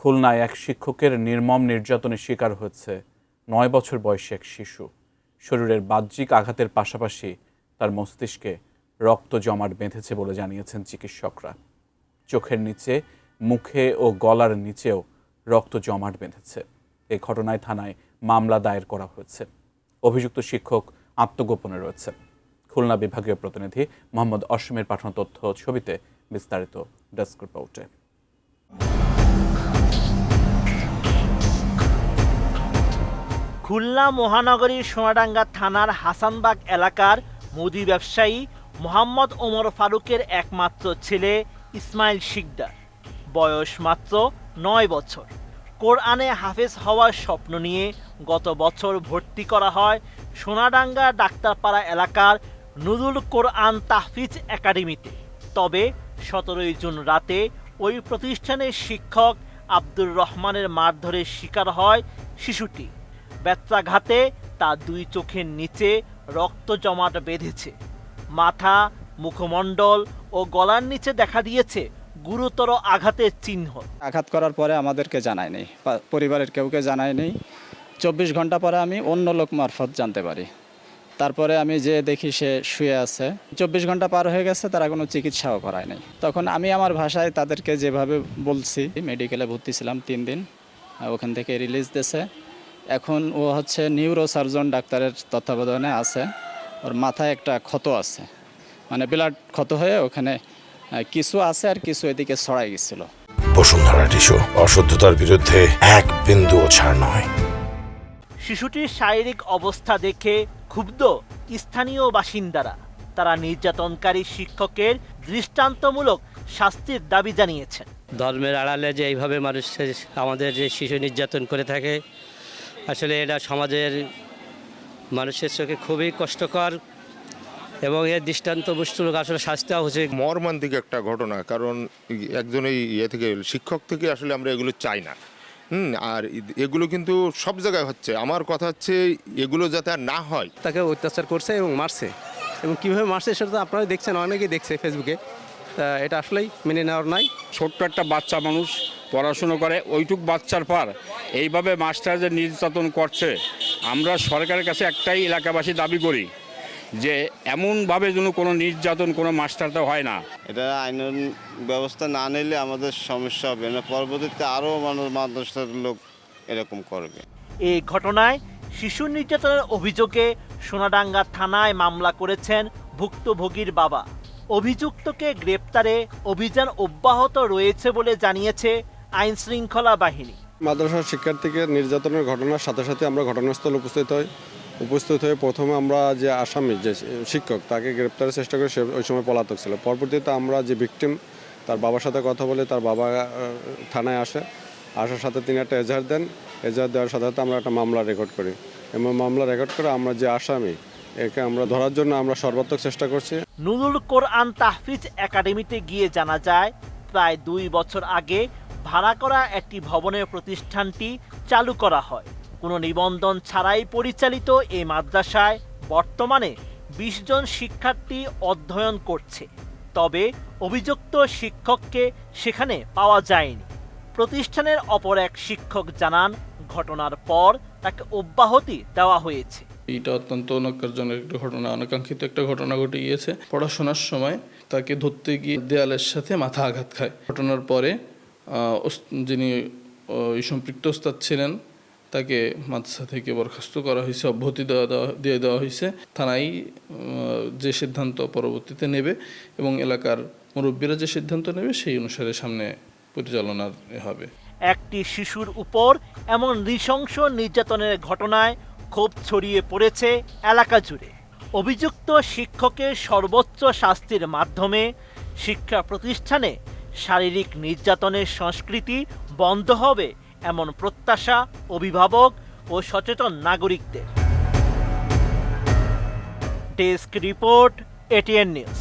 খুলনায় এক শিক্ষকের নির্মম নির্যাতনের শিকার হয়েছে ৯ বছর বয়সী এক শিশু। শরীরের বাহ্যিক আঘাতের পাশাপাশি তার মস্তিষ্কে রক্ত জমাট বেঁধেছে বলে জানিয়েছেন চিকিৎসকরা। চোখের নিচে, মুখে ও গলার নিচেও রক্ত জমাট বেঁধেছে। এই ঘটনায় থানায় মামলা দায়ের করা হয়েছে। অভিযুক্ত শিক্ষক আত্মগোপনে রয়েছে। খুলনা বিভাগীয় প্রতিনিধি মোহাম্মদ অসীমের পাঠানো তথ্য ছবিতে বিস্তারিত ডেস্ক রিপোর্টে। খুলনা মহানগরীর সোনাডাঙ্গা থানার হাসানবাগ এলাকার মুদি ব্যবসায়ী মোহাম্মদ ওমর ফারুকের একমাত্র ছেলে ইসমাইল শিকদার, বয়স মাত্র ৯ বছর। কোরআনে হাফেজ হওয়ার স্বপ্ন নিয়ে গত বছর ভর্তি করা হয় সোনাডাঙ্গা ডাক্তারপাড়া এলাকার নুরুল কোরআন তাহফিজ একাডেমিতে। তবে ১৭ জুন রাতে ওই প্রতিষ্ঠানের শিক্ষক আব্দুর রহমানের মারধরের শিকার হয় শিশুটি। ব্যত্রাঘাতে তার ২ চোখের নিচে রক্ত জমাট বেঁধেছে। মাথা, মুখমণ্ডল ও গলার নিচে দেখা দিয়েছে গুরুতর আঘাতের চিহ্ন। আঘাত করার পরে আমাদেরকে জানায়নি, পরিবারের কেউকে জানায়নি। ২৪ ঘন্টা পরে আমি অন্য লোক মারফত জানতে পারি। তারপরে আমি যে দেখি সে শুয়ে আছে। ২৪ ঘন্টা পার হয়ে গেছে, তারা কোনো চিকিৎসাও করায় নাই। তখন আমি আমার ভাষায় তাদেরকে যেভাবে বলছি, মেডিকেলে ভর্তি ছিলাম ৩ দিন, ওখান থেকে রিলিজ দিয়েছে। এখন ও হচ্ছে নিউরো সার্জন ডাক্তারের তত্ত্বাবধানে আছে। ওর মাথায় একটা ক্ষত আছে, মানে ব্লাড ক্ষত হয়ে ওখানে কিছু আছে আর কিছু এদিকে ছড়াই গেছিল। বসুন্ধরা টিস্যু, অশুদ্ধতার বিরুদ্ধে এক বিন্দুও ছাড় নয়। শিশুটির শারীরিক অবস্থা দেখে ক্ষুব্ধ স্থানীয় বাসিন্দারা। তারা নির্যাতনকারী শিক্ষকের দৃষ্টান্তমূলক শাস্তির দাবি জানিয়েছেন। ধর্মের আড়ালে যে এইভাবে মানুষ আমাদের যে শিশু নির্যাতন করে থাকে, আসলে এটা সমাজের মানুষের চোখে খুবই কষ্টকর এবং এর দৃষ্টান্তমূলক আসলে শাস্তি হওয়া উচিত। মর্মান্তিক একটা ঘটনা, কারণ একজন এই থেকে শিক্ষক থেকে আসলে আমরা এগুলো চাই না। আর এগুলো কিন্তু সব জায়গায় হচ্ছে। আমার কথা হচ্ছে এগুলো যাতে আর না হয়। তাকে অত্যাচার করছে এবং মারছে, এবং কীভাবে মারছে সেটা তো আপনারা দেখছেন, অনেকেই দেখছে ফেসবুকে। এটা আসলেই মেনে নেওয়ার নাই। ছোট্ট একটা বাচ্চা মানুষ পড়াশুনো করে, ওইটুক বাচ্চার পর এইভাবে মাস্টার যে নির্যাতন করছে, আমরা সরকারের কাছে একটাই এলাকাবাসী দাবি করি যে এমনভাবে যেন কোনো নির্যাতন কোনো মাস্টারটা হয় না। এটা আইন ব্যবস্থা না নিলে আমাদের সমস্যা হবে না, পরবর্তীতে আরও মানুষের লোক এরকম করবে। এই ঘটনায় শিশু নির্যাতনের অভিযোগে সোনাডাঙ্গা থানায় মামলা করেছেন ভুক্তভোগীর বাবা। অভিযুক্তকে গ্রেপ্তারে অভিযান অব্যাহত রয়েছে বলে জানিয়েছে আইন শৃঙ্খলা বাহিনী। মাদ্রাসার শিক্ষার্থীকে নির্যাতনের ঘটনার সাথে সাথে আমরা ঘটনাস্থলে উপস্থিত হয়ে প্রথমে আমরা যে আসামি, যে শিক্ষক, তাকে গ্রেপ্তারের চেষ্টা করে। সে ওই সময় পলাতক ছিল। পরবর্তীতে আমরা যে ভিকটিম, তার বাবার সাথে কথা বলে তার বাবা থানায় আসার সাথে তিনি একটা এজাহার দেন। এজাহার দেওয়ার সাথে সাথে আমরা একটা মামলা রেকর্ড করি, এবং মামলা রেকর্ড করে আমরা যে আসামি, একে আমরা ধরার জন্য আমরা সর্বাত্মক চেষ্টা করছি। নুরুল কোরআন তাহফিজ একাডেমিতে গিয়ে জানা যায়, প্রায় ২ বছর আগে ভাড়া করা একটি ভবনের প্রতিষ্ঠানটি চালু করা হয়। কোনো নিবন্ধন ছাড়াই পরিচালিত এই মাদ্রাসায় বর্তমানে ২০ জন শিক্ষার্থী অধ্যয়ন করছে। তবে অভিযুক্ত শিক্ষককে সেখানে পাওয়া যায়নি। প্রতিষ্ঠানের অপর এক শিক্ষক জানান, ঘটনার পর তাকে অব্যাহতি দেওয়া হয়েছে। এটা অত্যন্ত অনকারজনক একটা ঘটনা, অনাকাঙ্ক্ষিত একটা ঘটনা ঘটে গিয়েছে। পড়াশোনার সময় তাকে ধরতে গিয়ে দেয়ালের সাথে মাথা আঘাত খায়। ঘটনার পরে যিনি ওই সম্পৃক্ত ওস্তাদ ছিলেন, তাকে মাদ্রাসা থেকে বরখাস্ত করা হয়েছে, অব্যাহতি দিয়ে দেওয়া হয়েছে। থানায় যে সিদ্ধান্ত পরবর্তীতে নেবে এবং এলাকার মুরব্বীরা যে সিদ্ধান্ত নেবে সেই অনুসারে সামনে পরিচালনা হবে। একটি শিশুর উপর এমন নৃশংস নির্যাতনের ঘটনায় ক্ষোভ ছড়িয়ে পড়েছে এলাকা জুড়ে। অভিযুক্ত শিক্ষকের সর্বোচ্চ শাস্তির মাধ্যমে শিক্ষা প্রতিষ্ঠানে শারীরিক নির্যাতনের সংস্কৃতি বন্ধ হবে, এমন প্রত্যাশা অভিভাবক ও সচেতন নাগরিকদের। Desk report, ATN news.